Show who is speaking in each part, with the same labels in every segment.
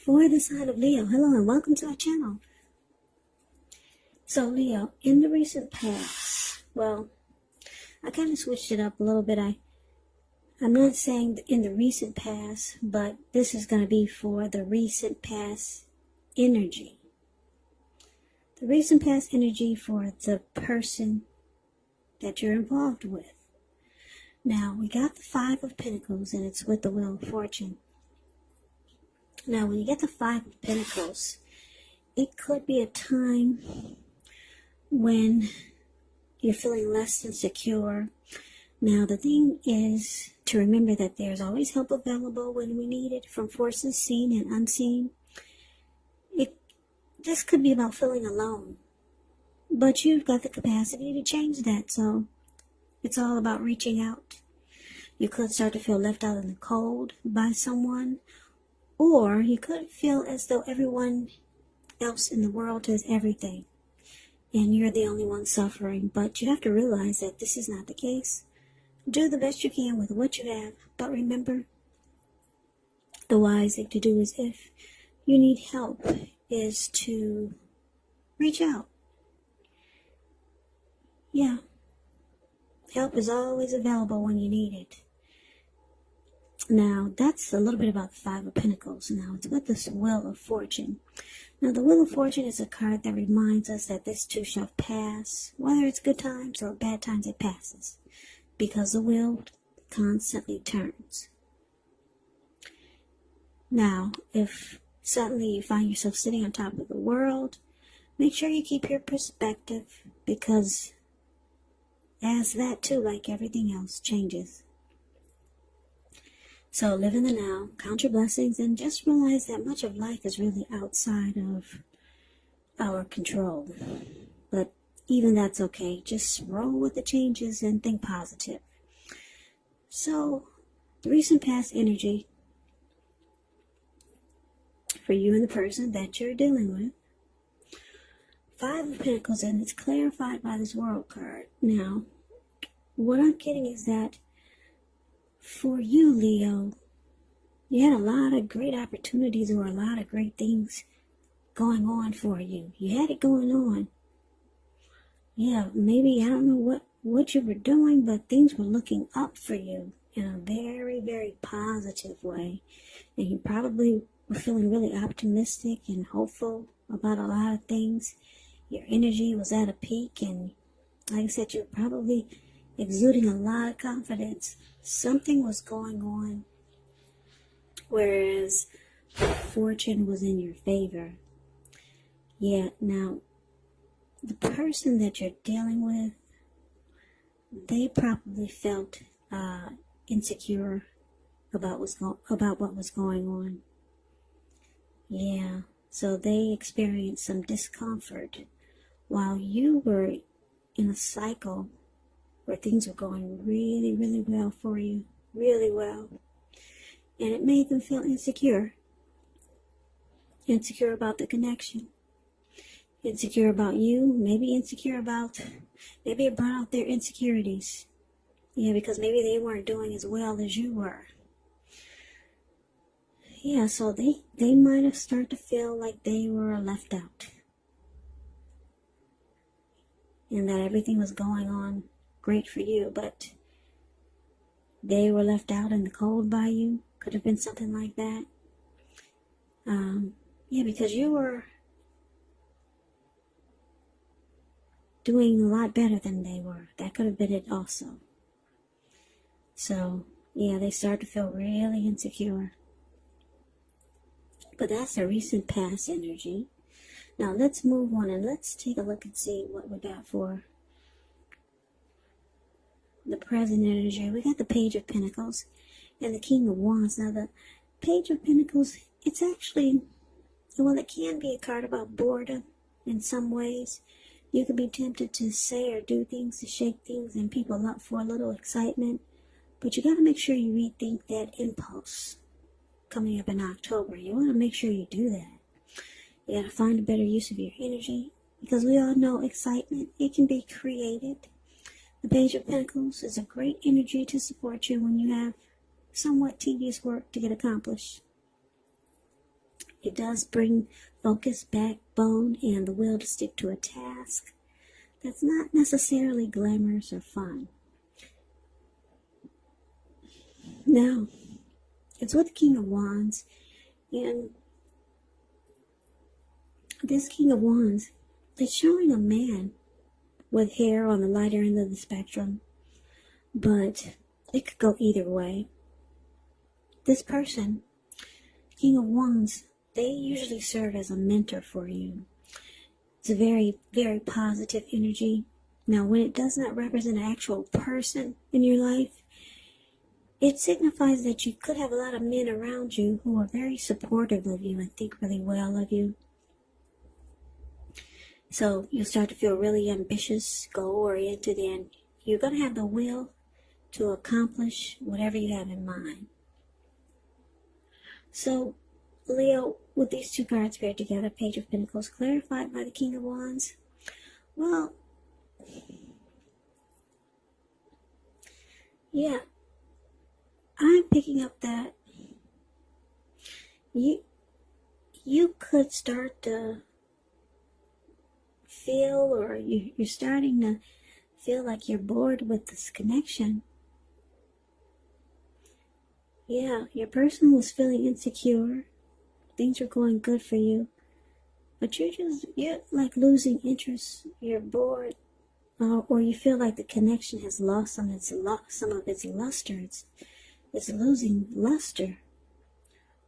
Speaker 1: For the sign of Leo, hello and welcome to our channel. So Leo, in the recent past, well, I kind of switched it up a little bit. I'm not saying in the recent past, but this is going to be for the recent past energy. The recent past energy for the person that you're involved with. Now, we got the Five of Pentacles, and it's with the Wheel of Fortune. Now, when you get the Five of Pentacles, it could be a time when you're feeling less than secure. Now, the thing is to remember that there's always help available when we need it, from forces seen and unseen. This could be about feeling alone, but you've got the capacity to change that, so it's all about reaching out. You could start to feel left out in the cold by someone, or you could feel as though everyone else in the world has everything, and you're the only one suffering. But you have to realize that this is not the case. Do the best you can with what you have, but remember, the wise thing to do is, if you need help, is to reach out. Yeah. Help is always available when you need it. Now, that's a little bit about the Five of Pentacles. Now, it's with this Wheel of Fortune. Now, the Wheel of Fortune is a card that reminds us that this too shall pass. Whether it's good times or bad times, it passes, because the wheel constantly turns. Now, if suddenly you find yourself sitting on top of the world, make sure you keep your perspective, because as that too, like everything else, changes. So live in the now, count your blessings, and just realize that much of life is really outside of our control. But even that's okay. Just roll with the changes and think positive. So, the recent past energy for you and the person that you're dealing with. Five of Pentacles, and it's clarified by this World card. Now, what I'm getting is that for you, Leo, you had a lot of great opportunities or a lot of great things going on for you. You had it going on. Yeah, maybe, I don't know what you were doing, but things were looking up for you in a very, very positive way. And you probably were feeling really optimistic and hopeful about a lot of things. Your energy was at a peak, and like I said, you're probably exuding a lot of confidence. Something was going on, whereas fortune was in your favor. Yeah, now, the person that you're dealing with, they probably felt insecure about what was going on. Yeah, so they experienced some discomfort while you were in a cycle where things were going really, really well for you. Really well. And it made them feel insecure. Insecure about the connection. Insecure about you. Maybe it brought out their insecurities. Yeah, because maybe they weren't doing as well as you were. Yeah, so they might have started to feel like they were left out. And that everything was going on great for you, but they were left out in the cold by you. Could have been something like that. Yeah, because you were doing a lot better than they were. That could have been it also. So, yeah, they started to feel really insecure. But that's a recent past energy. Now, let's move on and let's take a look and see what we got for the present energy. We got the Page of Pentacles and the King of Wands. Now, the Page of Pentacles, it's actually, well, it can be a card about boredom in some ways. You could be tempted to say or do things, to shake things and people up for a little excitement. But you got to make sure you rethink that impulse coming up in October. You want to make sure you do that. You got to find a better use of your energy, because we all know excitement, it can be created. The Page of Pentacles is a great energy to support you when you have somewhat tedious work to get accomplished. It does bring focus, backbone, and the will to stick to a task that's not necessarily glamorous or fun. Now, it's with the King of Wands, and this King of Wands is showing a man with hair on the lighter end of the spectrum, but it could go either way. This person, King of Wands, they usually serve as a mentor for you. It's a very, very positive energy. Now, when it does not represent an actual person in your life, it signifies that you could have a lot of men around you who are very supportive of you and think really well of you. So you'll start to feel really ambitious, goal-oriented, and you're going to have the will to accomplish whatever you have in mind. So, Leo, with these two cards paired together, Page of Pentacles clarified by the King of Wands, well, yeah, I'm picking up that you could start to feel, or you're starting to feel like you're bored with this connection. Yeah, your person was feeling insecure. Things were going good for you, but you're like losing interest. You're bored, or you feel like the connection has lost some of its luster. It's losing luster,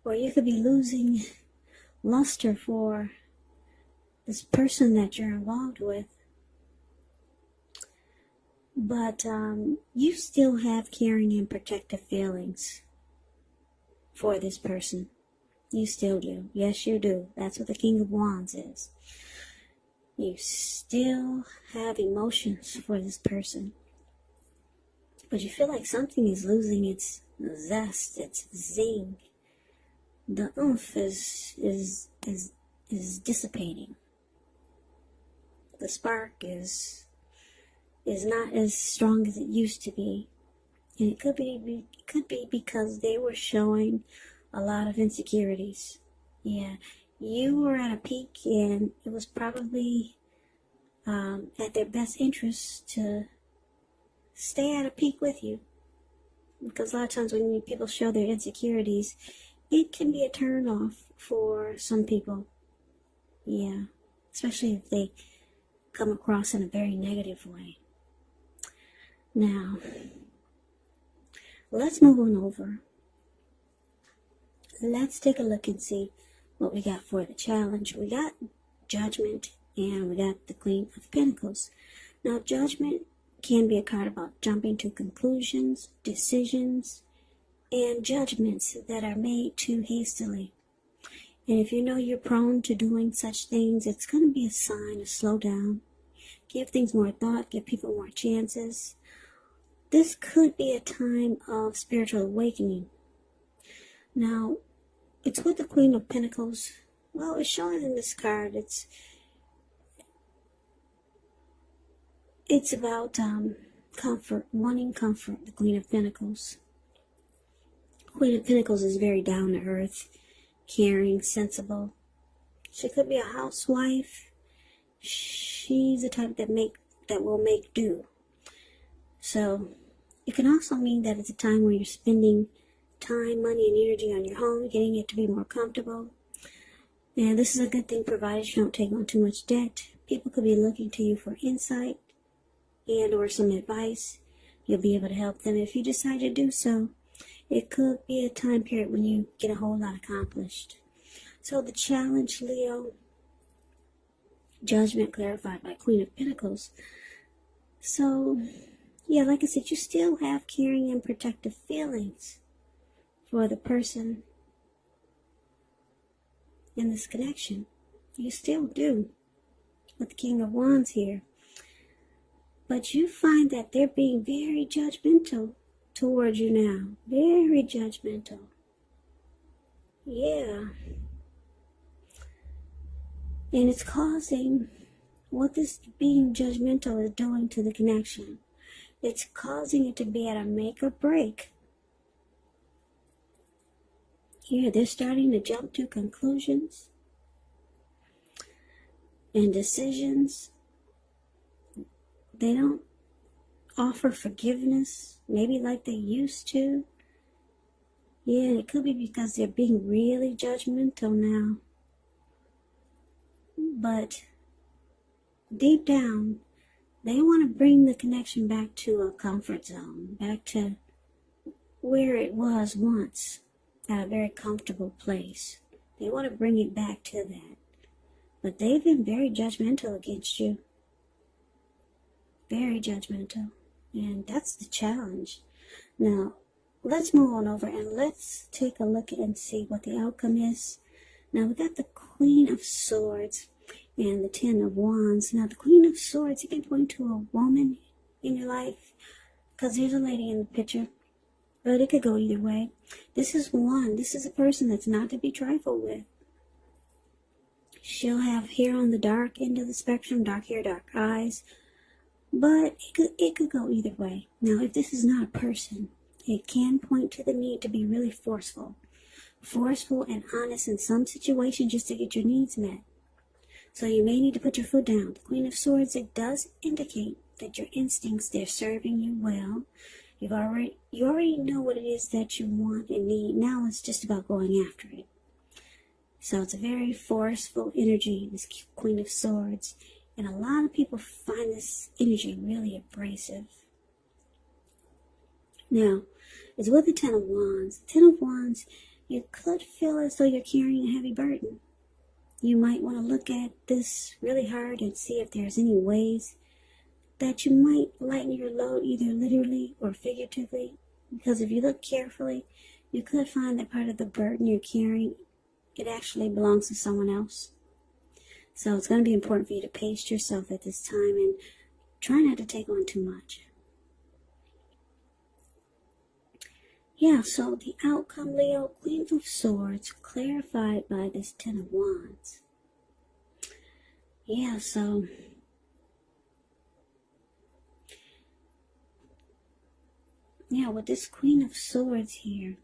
Speaker 1: or you could be losing luster for this person that you're involved with. But you still have caring and protective feelings for this person. You still do. Yes, you do. That's what the King of Wands is. You still have emotions for this person. But you feel like something is losing its zest, its zing. The oomph is dissipating. The spark is not as strong as it used to be. And it could be because they were showing a lot of insecurities. Yeah, you were at a peak, and it was probably at their best interest to stay at a peak with you. Because a lot of times when people show their insecurities, it can be a turn off for some people. Yeah, especially if they come across in a very negative way. Now, let's move on over. Let's take a look and see what we got for the challenge. We got Judgment, and we got the Queen of Pentacles. Now, Judgment can be a card about jumping to conclusions, decisions, and judgments that are made too hastily. And if you know you're prone to doing such things, it's going to be a sign to slow down, give things more thought, give people more chances. This could be a time of spiritual awakening. Now, it's with the Queen of Pentacles. Well, it's showing in this card. It's about comfort, wanting comfort, the Queen of Pentacles. Queen of Pentacles is very down to earth, caring, sensible. She could be a housewife. She's the type that will make do. So it can also mean that it's a time where you're spending time, money, and energy on your home, getting it to be more comfortable. And this is a good thing provided you don't take on too much debt. People could be looking to you for insight and or some advice. You'll be able to help them if you decide to do so. It could be a time period when you get a whole lot accomplished. So the challenge, Leo, Judgment clarified by Queen of Pentacles. So, yeah, like I said, you still have caring and protective feelings for the person in this connection. You still do, with the King of Wands here. But you find that they're being very judgmental towards you now. Very judgmental. Yeah. And it's causing, what this being judgmental is doing to the connection, it's causing it to be at a make or break. Yeah, they're starting to jump to conclusions and decisions. They don't offer forgiveness, maybe like they used to. Yeah, it could be because they're being really judgmental now. But deep down, they want to bring the connection back to a comfort zone, back to where it was once, at a very comfortable place. They want to bring it back to that. But they've been very judgmental against you. Very judgmental. And that's the challenge. Now, let's move on over and let's take a look and see what the outcome is. Now, we got the Queen of Swords and the Ten of Wands. Now, the Queen of Swords, you can point to a woman in your life, because there's a lady in the picture. But it could go either way. This is a person that's not to be trifled with. She'll have hair on the dark end of the spectrum, dark hair, dark eyes. But it could go either way. Now, if this is not a person, it can point to the need to be really forceful and honest in some situations just to get your needs met. So you may need to put your foot down. The Queen of Swords, it does indicate that your instincts, they're serving you well. You already know what it is that you want and need. Now it's just about going after it. So it's a very forceful energy, this Queen of Swords. And a lot of people find this energy really abrasive. Now, it's with the Ten of Wands. The Ten of Wands, you could feel as though you're carrying a heavy burden. You might want to look at this really hard and see if there's any ways that you might lighten your load, either literally or figuratively. Because if you look carefully, you could find that part of the burden you're carrying, it actually belongs to someone else. So it's going to be important for you to pace yourself at this time and try not to take on too much. Yeah, so the outcome, Leo, Queen of Swords, clarified by this Ten of Wands. Yeah, so yeah, with this Queen of Swords here,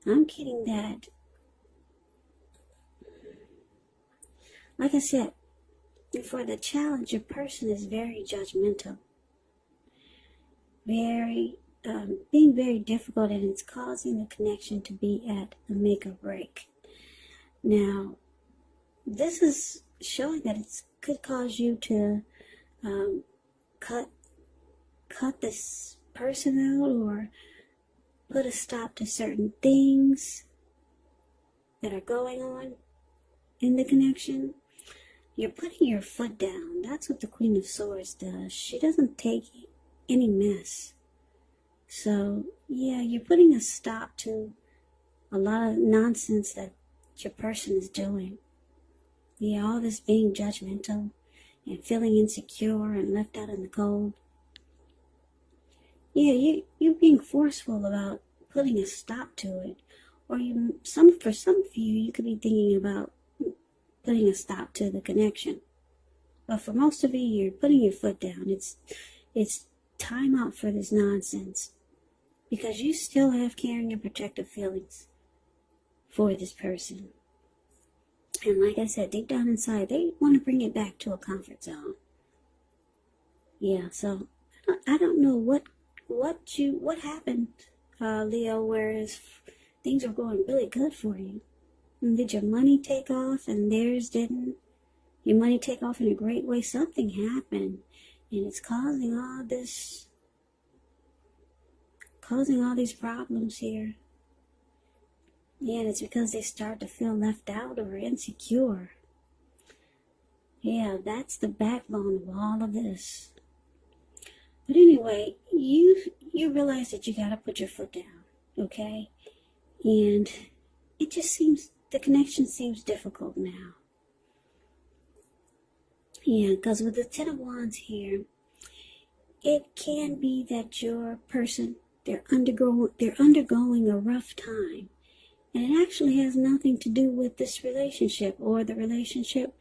Speaker 1: I'm getting that, like I said, for the challenge, your person is very judgmental. Being very difficult, and it's causing the connection to be at a make or break. Now, this is showing that it could cause you to cut this person out or put a stop to certain things that are going on in the connection. You're putting your foot down. That's what the Queen of Swords does. She doesn't take any mess. So, yeah, you're putting a stop to a lot of nonsense that your person is doing. Yeah, all this being judgmental and feeling insecure and left out in the cold. Yeah, you're being forceful about putting a stop to it. Or for some of you, you could be thinking about putting a stop to the connection. But for most of you, you're putting your foot down. It's time out for this nonsense. Because you still have caring and protective feelings for this person. And like I said, deep down inside, they want to bring it back to a comfort zone. Yeah, so I don't know what happened, Leo, whereas things are going really good for you. And did your money take off and theirs didn't? Your money take off in a great way. Something happened, and it's causing all these problems here. Yeah, and it's because they start to feel left out or insecure. Yeah, that's the backbone of all of this. But anyway, you realize that you gotta put your foot down, okay? And it just the connection seems difficult now. Yeah, because with the Ten of Wands here, it can be that your person, they're undergoing a rough time. And it actually has nothing to do with this relationship or the relationship,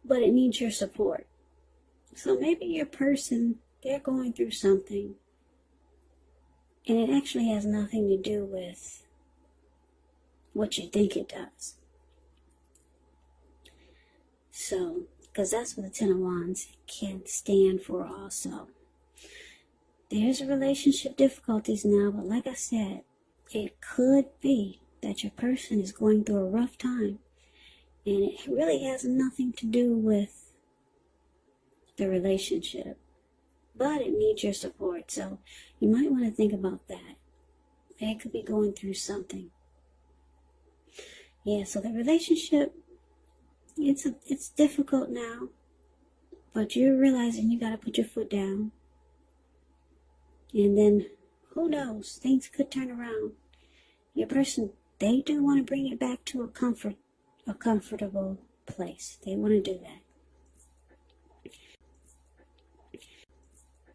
Speaker 1: but it needs your support. So maybe your person, they're going through something, and it actually has nothing to do with what you think it does. So, because that's what the Ten of Wands can stand for also. There's relationship difficulties now, but like I said, it could be that your person is going through a rough time, and it really has nothing to do with the relationship, but it needs your support. So you might want to think about that. They could be going through something. Yeah, so the relationship, it's difficult now, but you're realizing you got to put your foot down. And then, who knows, things could turn around. Your person, they do want to bring it back to a comfortable place. They want to do that.